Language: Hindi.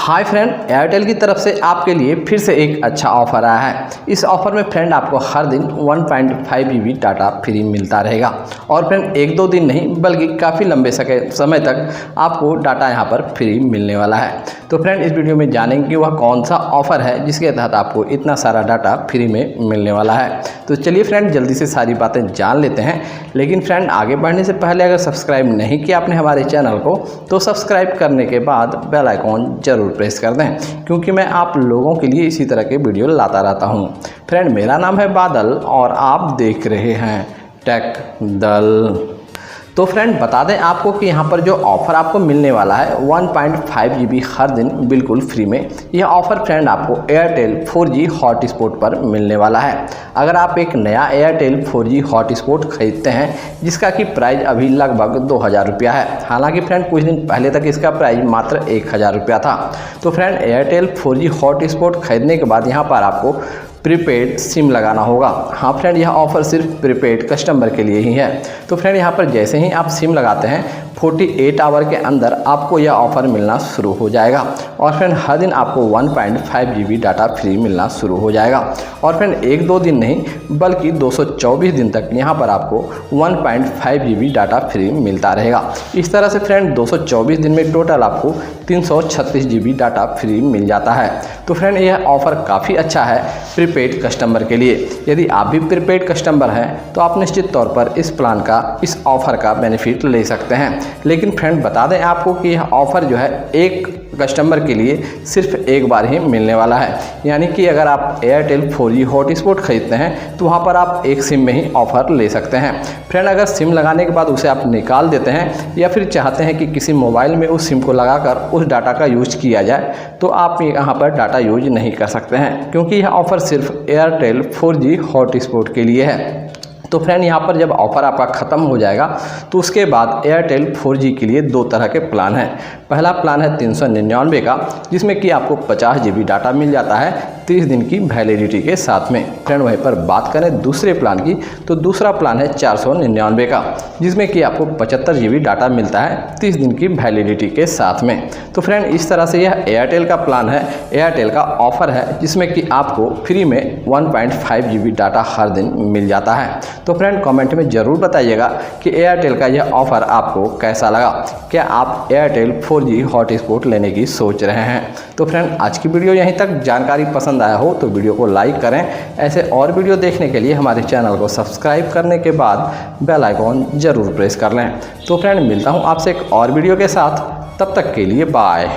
हाय फ्रेंड, एयरटेल की तरफ से आपके लिए फिर से एक अच्छा ऑफ़र आया है। इस ऑफ़र में फ्रेंड आपको हर दिन 1.5 GB डाटा फ्री मिलता रहेगा और फ्रेंड एक दो दिन नहीं बल्कि काफ़ी लंबे समय तक आपको डाटा यहां पर फ्री मिलने वाला है। तो फ्रेंड इस वीडियो में जानेंगे कि वह कौन सा ऑफ़र है जिसके तहत आपको इतना सारा डाटा फ्री में मिलने वाला है। तो चलिए फ्रेंड जल्दी से सारी बातें जान लेते हैं। लेकिन फ्रेंड आगे बढ़ने से पहले अगर सब्सक्राइब नहीं किया आपने हमारे चैनल को तो सब्सक्राइब करने के बाद बेल आइकॉन जरूर प्रेस कर दें, क्योंकि मैं आप लोगों के लिए इसी तरह के वीडियो लाता रहता हूं। फ्रेंड मेरा नाम है बादल और आप देख रहे हैं टेक दल। तो फ्रेंड बता दें आपको कि यहाँ पर जो ऑफ़र आपको मिलने वाला है 1.5 GB हर दिन बिल्कुल फ्री में। यह ऑफ़र फ्रेंड आपको एयरटेल 4G हॉटस्पॉट पर मिलने वाला है। अगर आप एक नया एयरटेल 4G हॉटस्पॉट खरीदते हैं जिसका कि प्राइस अभी लगभग 2000 रुपया है, हालांकि फ्रेंड कुछ दिन पहले तक इसका प्राइस मात्र 1000 रुपया था। तो फ्रेंड एयरटेल 4G हॉटस्पॉट खरीदने के बाद यहाँ पर आपको प्रीपेड सिम लगाना होगा। हाँ फ्रेंड, यह ऑफ़र सिर्फ प्रीपेड कस्टमर के लिए ही है। तो फ्रेंड यहाँ पर जैसे ही आप सिम लगाते हैं 48 आवर के अंदर आपको यह ऑफ़र मिलना शुरू हो जाएगा और फ्रेंड हर दिन आपको 1.5 GB डाटा फ्री मिलना शुरू हो जाएगा। और फ्रेंड एक दो दिन नहीं बल्कि 224 दिन तक यहाँ पर आपको 1.5 GB डाटा फ्री मिलता रहेगा। इस तरह से फ्रेंड 224 दिन में टोटल आपको 336 GB डाटा फ्री मिल जाता है। तो फ्रेंड यह ऑफ़र काफ़ी अच्छा है प्रीपेड कस्टमर के लिए। यदि आप भी प्रीपेड कस्टमर हैं तो आप निश्चित तौर पर इस प्लान का, इस ऑफ़र का बेनिफिट ले सकते हैं। लेकिन फ्रेंड बता दें आपको कि यह ऑफ़र जो है एक कस्टमर के लिए सिर्फ एक बार ही मिलने वाला है। यानी कि अगर आप एयरटेल 4G हॉटस्पॉट खरीदते हैं तो वहाँ पर आप एक सिम में ही ऑफ़र ले सकते हैं। फ्रेंड अगर सिम लगाने के बाद उसे आप निकाल देते हैं या फिर चाहते हैं कि किसी मोबाइल में उस सिम को लगाकर उस डाटा का यूज किया जाए तो आप यहाँ पर डाटा यूज नहीं कर सकते हैं, क्योंकि यह ऑफ़र सिर्फ एयरटेल 4G हॉटस्पॉट के लिए है। तो फ्रेंड यहाँ पर जब ऑफ़र आपका ख़त्म हो जाएगा तो उसके बाद एयरटेल 4G के लिए दो तरह के प्लान हैं। पहला प्लान है 399 का, जिसमें कि आपको 50 GB डाटा मिल जाता है 30 दिन की वैलिडिटी के साथ में। फ्रेंड वहीं पर बात करें दूसरे प्लान की तो दूसरा प्लान है 499 का, जिसमें कि आपको 75 GB डाटा मिलता है 30 दिन की वैलिडिटी के साथ में। तो फ्रेंड इस तरह से यह एयरटेल का प्लान है, एयरटेल का ऑफ़र है, जिसमें कि आपको फ्री में 1.5 GB डाटा हर दिन मिल जाता है। तो फ्रेंड कमेंट में ज़रूर बताइएगा कि एयरटेल का यह ऑफ़र आपको कैसा लगा। क्या आप एयरटेल 4G हॉटस्पॉट लेने की सोच रहे हैं? तो फ्रेंड आज की वीडियो यहीं तक। जानकारी पसंद आया हो तो वीडियो को लाइक करें। ऐसे और वीडियो देखने के लिए हमारे चैनल को सब्सक्राइब करने के बाद बेल आइकॉन ज़रूर प्रेस कर लें। तो फ्रेंड मिलता हूँ आपसे एक और वीडियो के साथ, तब तक के लिए बाय।